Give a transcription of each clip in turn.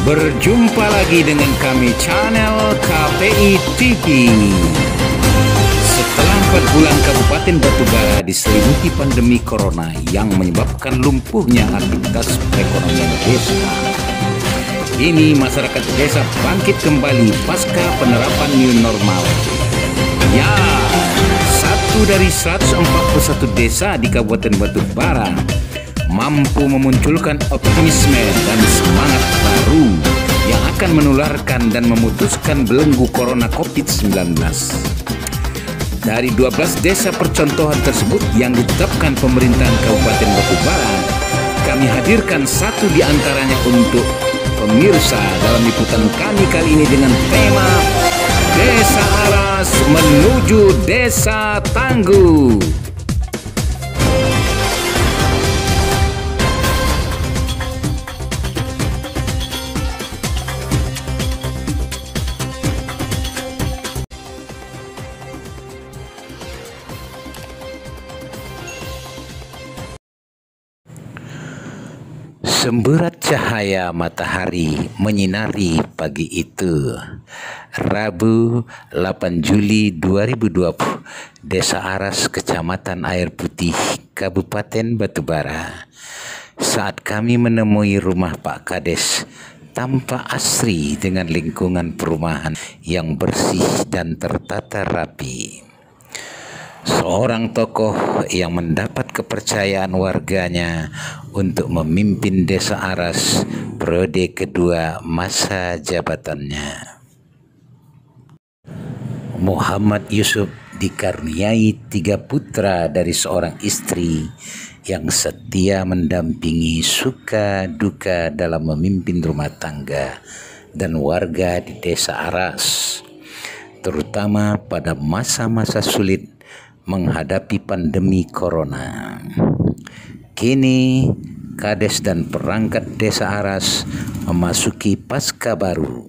Berjumpa lagi dengan kami channel KPI TV. Setelah 4 bulan Kabupaten Batubara diselimuti pandemi corona yang menyebabkan lumpuhnya aktivitas perekonomian desa, kini masyarakat desa bangkit kembali pasca penerapan new normal. Ya, satu dari 141 desa di Kabupaten Batubara mampu memunculkan optimisme dan semangat baru yang akan menularkan dan memutuskan belenggu corona COVID-19. Dari 12 desa percontohan tersebut yang ditetapkan pemerintahan Kabupaten Batubara, kami hadirkan satu di antaranya untuk pemirsa dalam liputan kami kali ini dengan tema Desa Aras menuju Desa Tangguh. Semburat cahaya matahari menyinari pagi itu. Rabu 8 Juli 2020, Desa Aras, Kecamatan Air Putih, Kabupaten Batubara. Saat kami menemui rumah Pak Kades, tampak asri dengan lingkungan perumahan yang bersih dan tertata rapi. Seorang tokoh yang mendapat kepercayaan warganya untuk memimpin Desa Aras periode kedua masa jabatannya. Muhammad Yusuf dikaruniai 3 putra dari seorang istri yang setia mendampingi suka duka dalam memimpin rumah tangga dan warga di Desa Aras, terutama pada masa-masa sulit menghadapi pandemi corona. Kini Kades dan perangkat Desa Aras memasuki pasca baru.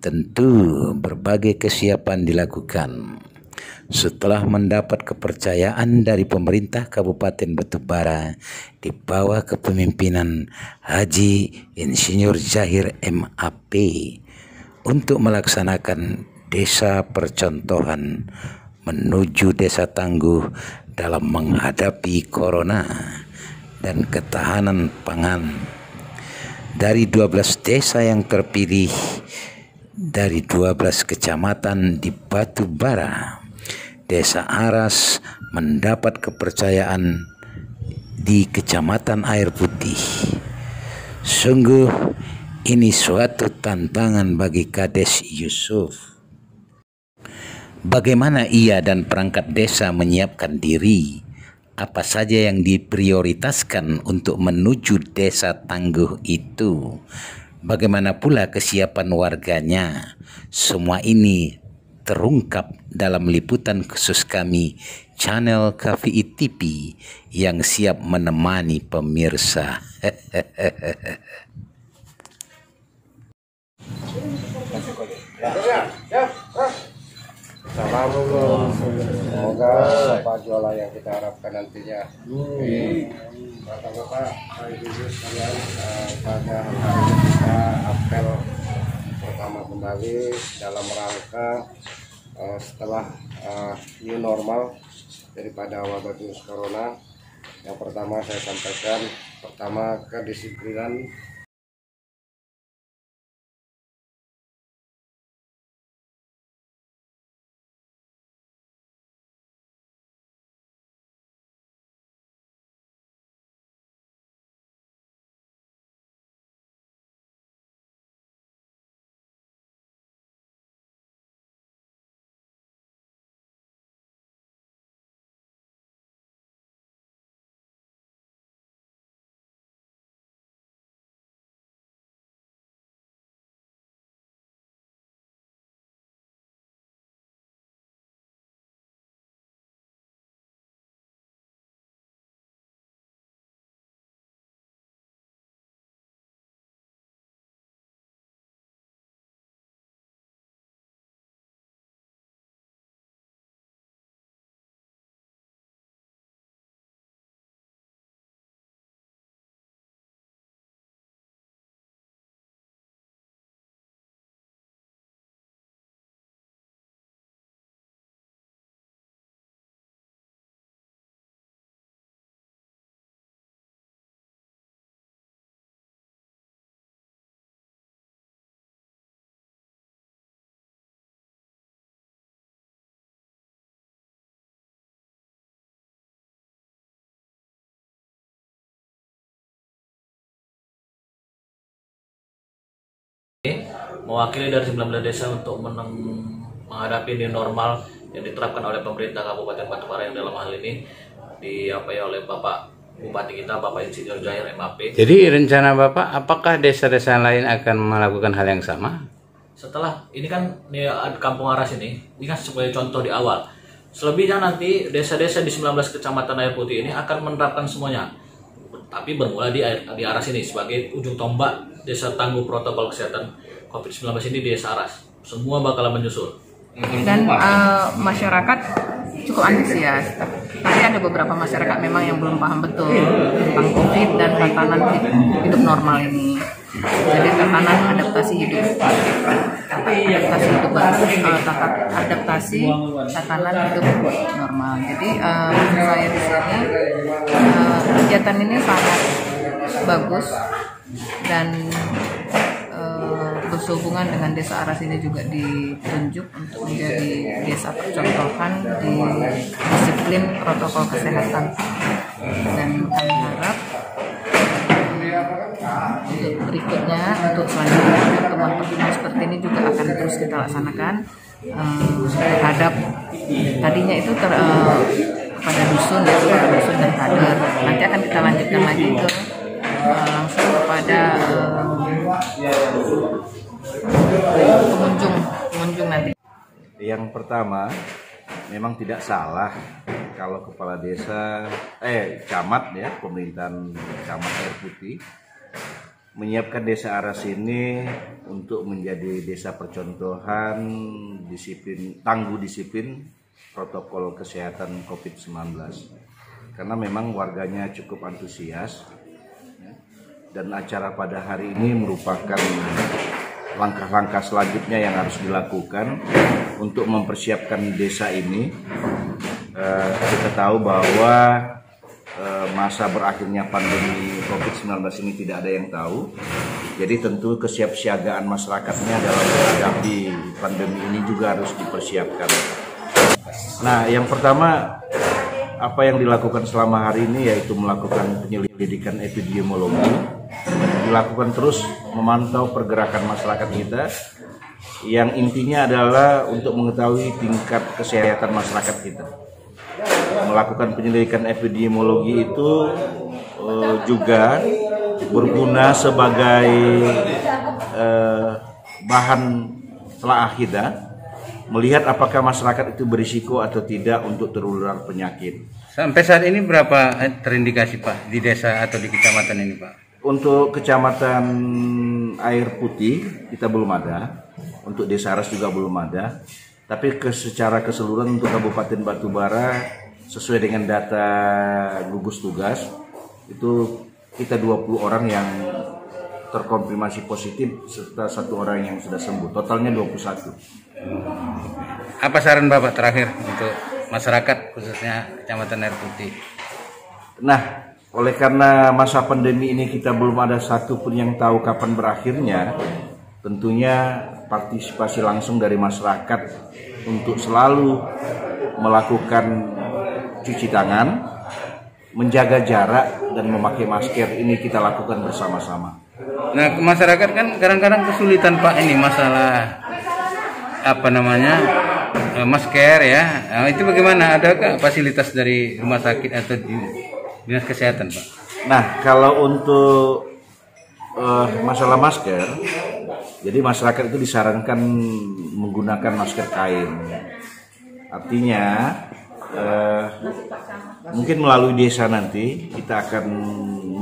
Tentu berbagai kesiapan dilakukan. Setelah mendapat kepercayaan dari pemerintah Kabupaten Batubara di bawah kepemimpinan Haji Insinyur Zahir MAP untuk melaksanakan desa percontohan menuju Desa Tangguh dalam menghadapi corona dan ketahanan pangan. Dari 12 desa yang terpilih dari 12 kecamatan di Batubara, Desa Aras mendapat kepercayaan di Kecamatan Air Putih. Sungguh ini suatu tantangan bagi Kades Yusuf. Bagaimana ia dan perangkat desa menyiapkan diri? Apa saja yang diprioritaskan untuk menuju Desa Tangguh itu? Bagaimana pula kesiapan warganya? Semua ini terungkap dalam liputan khusus kami, channel KPI TV, yang siap menemani pemirsa. Semoga Bapak jualan yang kita harapkan nantinya. Bapak-bapak, ibu-ibu sekalian, pada hari ini kita apel pertama kembali dalam rangka setelah new normal daripada wabah virus corona. Yang pertama saya sampaikan, pertama kedisiplinan mewakili dari 19 desa untuk menghadapi new normal yang diterapkan oleh pemerintah Kabupaten Batubara yang dalam hal ini diapai oleh Bapak Bupati kita, Bapak Insinyur Jair MAP. Jadi rencana Bapak, apakah desa-desa lain akan melakukan hal yang sama? Setelah ini kan Kampung Aras ini kan sebagai contoh di awal. Selebihnya nanti desa-desa di 19 kecamatan Air Putih ini akan menerapkan semuanya. Tapi bermula di Aras ini sebagai ujung tombak desa tangguh protokol kesehatan COVID-19 ini di desa Aras. Semua bakalan menyusul. Dan masyarakat cukup antusias. Tapi ada beberapa masyarakat memang yang belum paham betul tentang COVID dan tatanan hidup normal ini. Jadi tatanan adaptasi hidup tatanan hidup normal. Jadi saya di sini kegiatan ini sangat bagus dan berhubungan dengan desa Aras ini juga ditunjuk untuk menjadi desa percontohan di disiplin protokol kesehatan, dan kami harap untuk berikutnya, untuk selanjutnya pertemuan-pertemuan seperti ini juga akan terus kita laksanakan terhadap tadinya itu kepada dusun dan kader. Nanti akan kita lanjutkan lagi ke langsung kepada pengunjung nanti. Yang pertama, memang tidak salah kalau kepala desa, camat ya, pemerintahan Camat Air Putih menyiapkan desa Aras ini untuk menjadi desa percontohan tangguh disiplin protokol kesehatan COVID-19. Karena memang warganya cukup antusias, dan acara pada hari ini merupakan langkah-langkah selanjutnya yang harus dilakukan untuk mempersiapkan desa ini. Kita tahu bahwa masa berakhirnya pandemi COVID-19 ini tidak ada yang tahu. Jadi tentu kesiapsiagaan masyarakatnya dalam menghadapi pandemi ini juga harus dipersiapkan. Nah, yang pertama, apa yang dilakukan selama hari ini yaitu melakukan penyelidikan epidemiologi, dilakukan terus memantau pergerakan masyarakat kita, yang intinya adalah untuk mengetahui tingkat kesehatan masyarakat kita. Melakukan penyelidikan epidemiologi itu juga berguna sebagai bahan telaah kita, melihat apakah masyarakat itu berisiko atau tidak untuk tertular penyakit. Sampai saat ini berapa terindikasi Pak di desa atau di kecamatan ini Pak? Untuk kecamatan Air Putih kita belum ada, untuk desa Aras juga belum ada. Tapi secara keseluruhan untuk Kabupaten Batubara sesuai dengan data gugus tugas itu kita 20 orang yang terkonfirmasi positif serta 1 orang yang sudah sembuh. Totalnya 21. Apa saran Bapak terakhir untuk masyarakat khususnya Kecamatan Air Putih? Nah, oleh karena masa pandemi ini kita belum ada satupun yang tahu kapan berakhirnya, tentunya partisipasi langsung dari masyarakat untuk selalu melakukan cuci tangan, menjaga jarak, dan memakai masker ini kita lakukan bersama-sama. Nah, masyarakat kan kadang-kadang kesulitan Pak ini masalah masker ya. Nah, itu bagaimana? Adakah fasilitas dari rumah sakit atau dinas kesehatan Pak? Nah, kalau untuk masalah masker, jadi masyarakat itu disarankan menggunakan masker kain. Artinya mungkin melalui desa nanti kita akan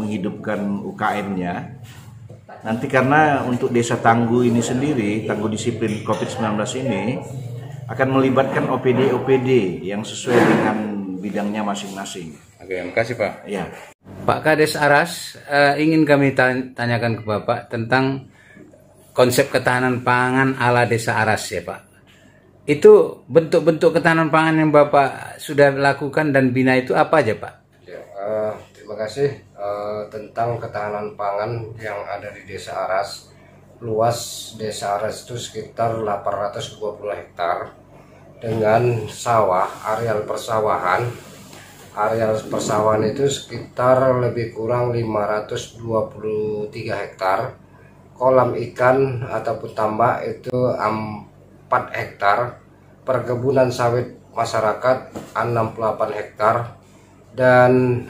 menghidupkan UKM-nya. Nanti karena untuk desa tangguh ini sendiri, tangguh disiplin COVID-19 ini akan melibatkan OPD yang sesuai dengan bidangnya masing-masing. Oke, terima kasih Pak. Ya. Pak Kades Aras, ingin kami tanyakan ke Bapak tentang konsep ketahanan pangan ala desa Aras ya Pak. Itu bentuk-bentuk ketahanan pangan yang Bapak sudah lakukan dan bina itu apa aja Pak? Ya, terima kasih. Tentang ketahanan pangan yang ada di desa Aras. Luas desa Aras itu sekitar 820 hektar dengan sawah, areal persawahan. Areal persawahan itu sekitar lebih kurang 523 hektar. kolam ikan ataupun tambak itu 4 hektar, perkebunan sawit masyarakat 68 hektar, dan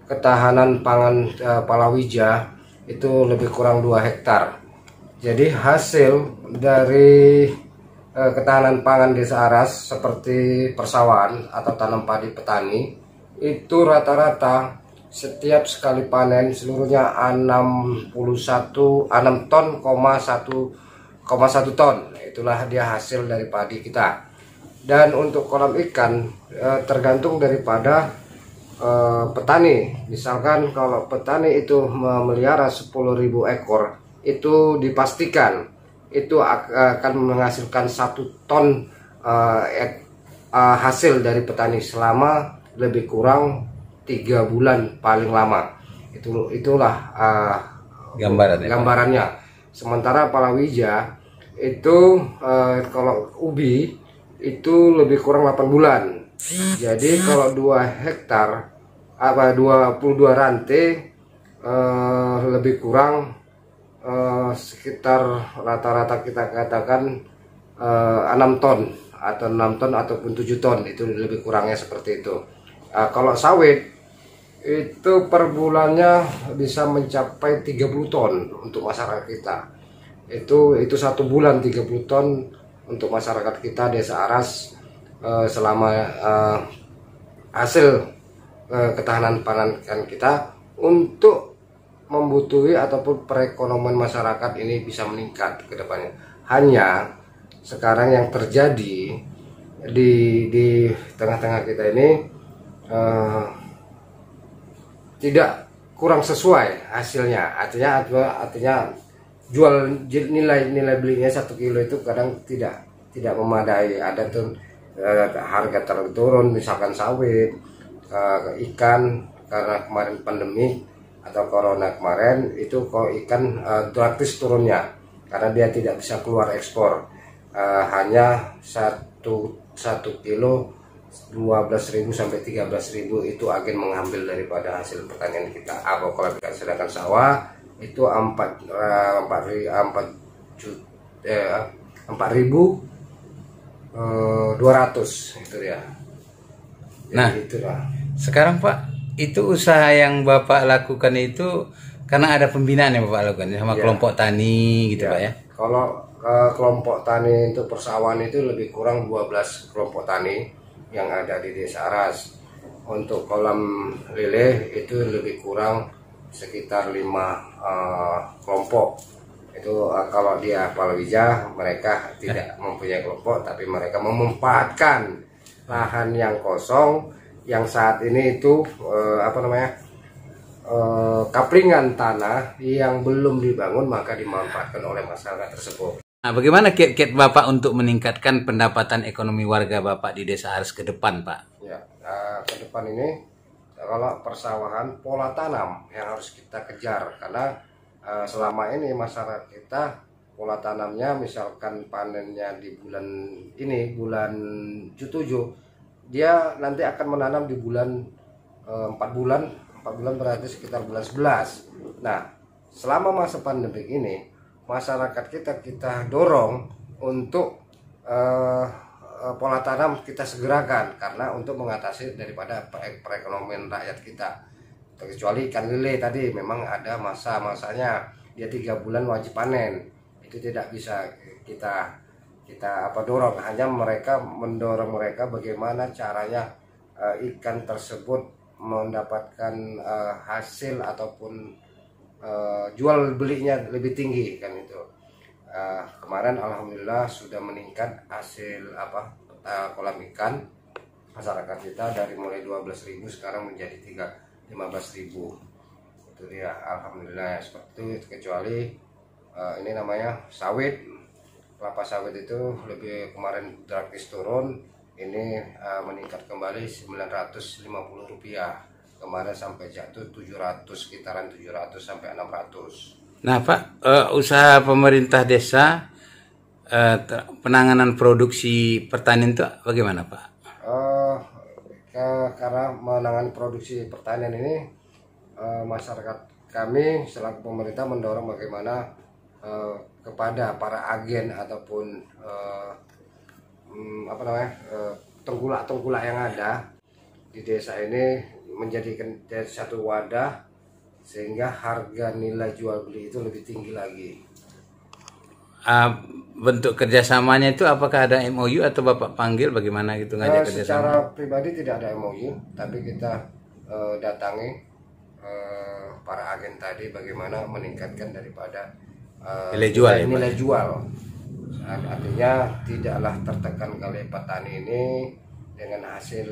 ketahanan pangan palawija itu lebih kurang 2 hektar. Jadi hasil dari ketahanan pangan Desa Aras seperti persawahan atau tanam padi petani itu rata-rata setiap sekali panen seluruhnya 6 ton, 1,1 ton. Itulah dia hasil dari padi kita. Dan untuk kolam ikan tergantung daripada petani. Misalkan kalau petani itu memelihara 10.000 ekor, itu dipastikan itu akan menghasilkan 1 ton hasil dari petani selama lebih kurang 3 bulan paling lama. Itulah gambarannya. Sementara palawija itu kalau ubi itu lebih kurang 8 bulan. Jadi kalau 2 hektar 22 rantai lebih kurang sekitar rata-rata kita katakan 6 ton atau 6 ton ataupun 7 ton, itu lebih kurangnya seperti itu. Kalau sawit itu per bulannya bisa mencapai 30 ton untuk masyarakat kita. Itu 1 bulan 30 ton untuk masyarakat kita Desa Aras selama hasil ketahanan pangan kita untuk membutuhi ataupun perekonomian masyarakat ini bisa meningkat ke depannya. Hanya sekarang yang terjadi di tengah-tengah kita ini tidak kurang sesuai hasilnya. Artinya jual nilai belinya 1 kilo itu kadang tidak memadai. Ada tuh harga turun, misalkan sawit, ikan karena kemarin pandemi atau corona kemarin itu kok ikan drastis turunnya karena dia tidak bisa keluar ekspor. Hanya 1 kilo 12.000 sampai 13.000 itu agen mengambil daripada hasil pertanian kita. Kalau kita sedangkan sawah itu 4.200 itu dia. Jadi Nah, itulah. Sekarang Pak, itu usaha yang Bapak lakukan itu karena ada pembinaan yang Bapak lakukan sama kelompok tani gitu Pak ya? Kalau kelompok tani itu persawahan itu lebih kurang 12 kelompok tani yang ada di Desa Aras. Untuk kolam lele itu lebih kurang sekitar 5 kelompok. Itu kalau dia palawija mereka tidak mempunyai kelompok, tapi mereka memanfaatkan lahan yang kosong yang saat ini itu kaplingan tanah yang belum dibangun, maka dimanfaatkan oleh masyarakat tersebut. Nah, bagaimana kiat-kiat Bapak untuk meningkatkan pendapatan ekonomi warga Bapak di Desa Aras ke depan, Pak? Ya, ke depan ini kalau persawahan pola tanam yang harus kita kejar, karena selama ini masyarakat kita pola tanamnya misalkan panennya di bulan 7, dia nanti akan menanam di bulan 4 bulan berarti sekitar bulan 11. Nah, selama masa pandemi ini masyarakat kita dorong untuk pola tanam kita segerakan, karena untuk mengatasi daripada perekonomian rakyat kita. Kecuali ikan lele tadi memang ada masanya, dia 3 bulan wajib panen, itu tidak bisa kita dorong. Hanya mendorong mereka bagaimana caranya ikan tersebut mendapatkan hasil ataupun jual belinya lebih tinggi kan itu. Kemarin alhamdulillah sudah meningkat hasil kolam ikan masyarakat kita dari mulai 12.000 sekarang menjadi 15.000. Itu dia alhamdulillah seperti itu. Kecuali ini namanya sawit, kelapa sawit itu lebih kemarin drastis turun, ini meningkat kembali Rp950. Kemarin sampai jatuh 700, sekitaran 700 sampai 600. Nah Pak, usaha pemerintah desa penanganan produksi pertanian itu bagaimana Pak? Karena menangani produksi pertanian ini masyarakat kami selaku pemerintah mendorong bagaimana kepada para agen ataupun tengkulak-tengkulak yang ada di desa ini menjadikan satu wadah sehingga harga nilai jual beli itu lebih tinggi lagi. Bentuk kerjasamanya itu apakah ada MOU atau Bapak panggil bagaimana gitu ngajak kerjasama? Secara pribadi tidak ada MOU, tapi kita datangi para agen tadi bagaimana meningkatkan daripada nilai jual. Artinya tidaklah tertekan oleh petani ini dengan hasil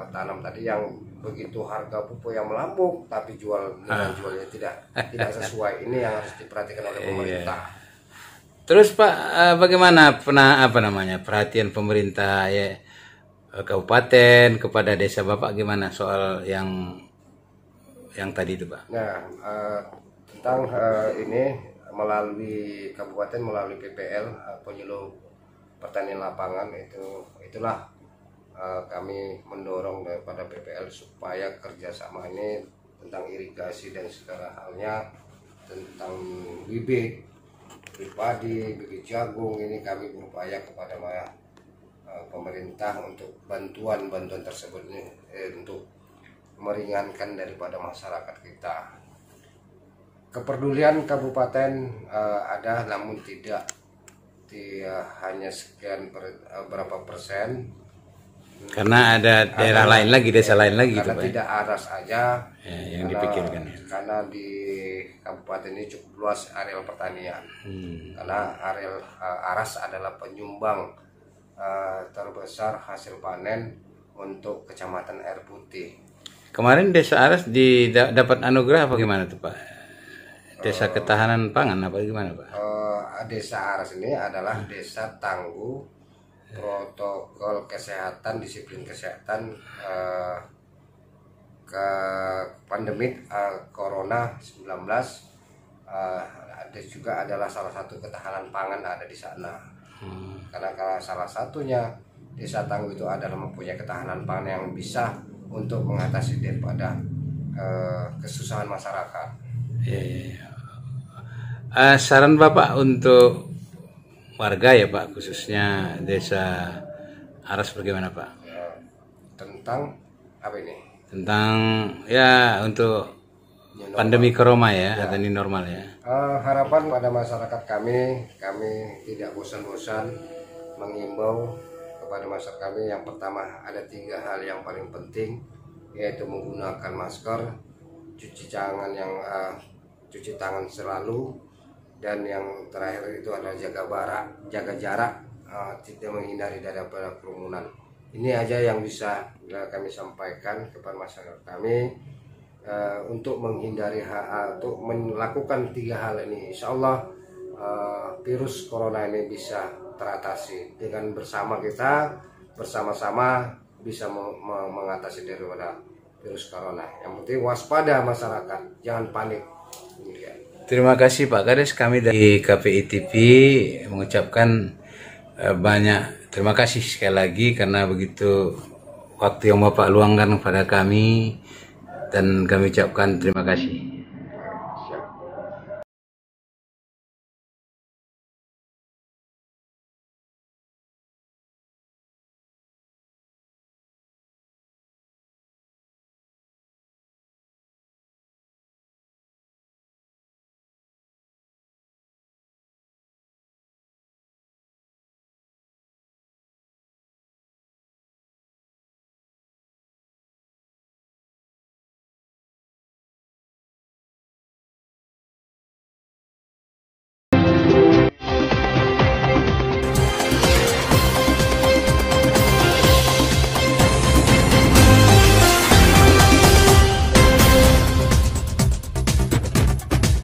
tanam tadi yang begitu harga pupuk yang melambung, tapi nilai jualnya tidak sesuai. Ini yang harus diperhatikan oleh pemerintah. Terus Pak, bagaimana perhatian pemerintah kabupaten kepada desa Bapak gimana soal yang tadi itu Pak? Nah, tentang ini melalui kabupaten, melalui PPL, penyuluh pertanian lapangan, itulah kami mendorong daripada PPL supaya kerjasama ini tentang irigasi dan segala halnya, tentang bibit padi, bibit jagung, ini kami berupaya kepada pemerintah untuk bantuan tersebut ini untuk meringankan daripada masyarakat kita. Kepedulian kabupaten ada, namun tidak hanya sekian berapa persen. Karena ada daerah lain lagi, desa lain lagi karena gitu, tidak aras aja yang dipikirkan. Karena di kabupaten ini cukup luas areal pertanian. Karena areal aras adalah penyumbang terbesar hasil panen untuk Kecamatan Air Putih. Kemarin desa Aras dapat anugerah apa gimana tuh Pak? Desa ketahanan pangan apa gimana Pak? Desa Aras ini adalah desa tangguh protokol kesehatan, disiplin kesehatan ke pandemik Corona 19. Ada juga adalah salah satu ketahanan pangan ada di sana. Karena salah satunya desa tangguh itu adalah mempunyai ketahanan pangan yang bisa untuk mengatasi daripada kesusahan masyarakat. Saran Bapak untuk warga ya Pak, khususnya desa Aras bagaimana Pak? Tentang apa ini? Tentang untuk pandemi corona atau ini normal ya. Harapan pada masyarakat kami tidak bosan-bosan mengimbau kepada masyarakat kami. Yang pertama ada 3 hal yang paling penting, yaitu menggunakan masker, cuci tangan selalu, dan yang terakhir itu adalah jaga jarak, tidak menghindari daripada kerumunan. Ini aja yang bisa kami sampaikan kepada masyarakat kami untuk menghindari untuk melakukan 3 hal ini. Insya Allah virus corona ini bisa teratasi dengan bersama-sama bisa mengatasi daripada virus corona. Yang penting waspada masyarakat, jangan panik. Terima kasih Pak Kades, kami dari KPI TV mengucapkan banyak terima kasih sekali lagi karena begitu waktu yang Bapak luangkan kepada kami, dan kami ucapkan terima kasih.